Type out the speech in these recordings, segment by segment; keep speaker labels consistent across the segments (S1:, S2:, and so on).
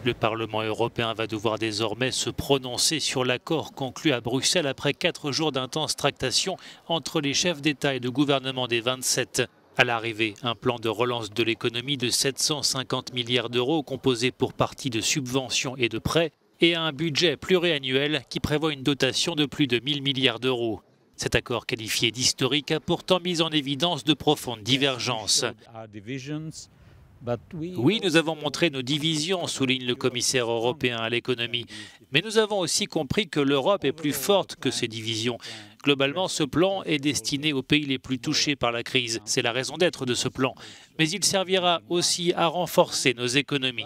S1: Le Parlement européen va devoir désormais se prononcer sur l'accord conclu à Bruxelles après 4 jours d'intenses tractations entre les chefs d'État et de gouvernement des 27. À l'arrivée, un plan de relance de l'économie de 750 milliards d'euros composé pour partie de subventions et de prêts et un budget pluriannuel qui prévoit une dotation de plus de 1000 milliards d'euros. Cet accord qualifié d'historique a pourtant mis en évidence de profondes divergences. Oui, nous avons montré nos divisions, souligne le commissaire européen à l'économie. Mais nous avons aussi compris que l'Europe est plus forte que ces divisions. Globalement, ce plan est destiné aux pays les plus touchés par la crise. C'est la raison d'être de ce plan. Mais il servira aussi à renforcer nos économies.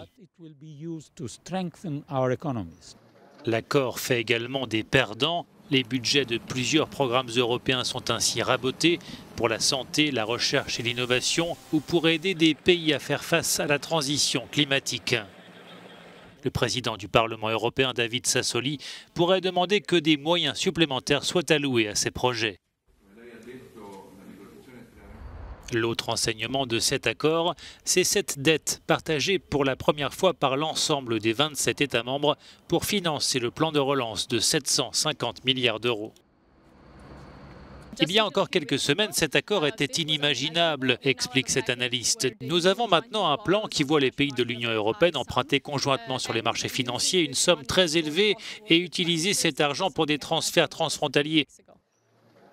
S1: L'accord fait également des perdants. Les budgets de plusieurs programmes européens sont ainsi rabotés pour la santé, la recherche et l'innovation ou pour aider des pays à faire face à la transition climatique. Le président du Parlement européen, David Sassoli, pourrait demander que des moyens supplémentaires soient alloués à ces projets. L'autre enseignement de cet accord, c'est cette dette partagée pour la première fois par l'ensemble des 27 États membres pour financer le plan de relance de 750 milliards d'euros. Il y a encore quelques semaines, cet accord était inimaginable, explique cet analyste. Nous avons maintenant un plan qui voit les pays de l'Union européenne emprunter conjointement sur les marchés financiers une somme très élevée et utiliser cet argent pour des transferts transfrontaliers.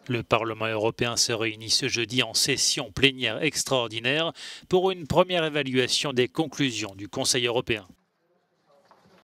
S1: Le Parlement européen se réunit ce jeudi en session plénière extraordinaire pour une première évaluation des conclusions du Conseil européen.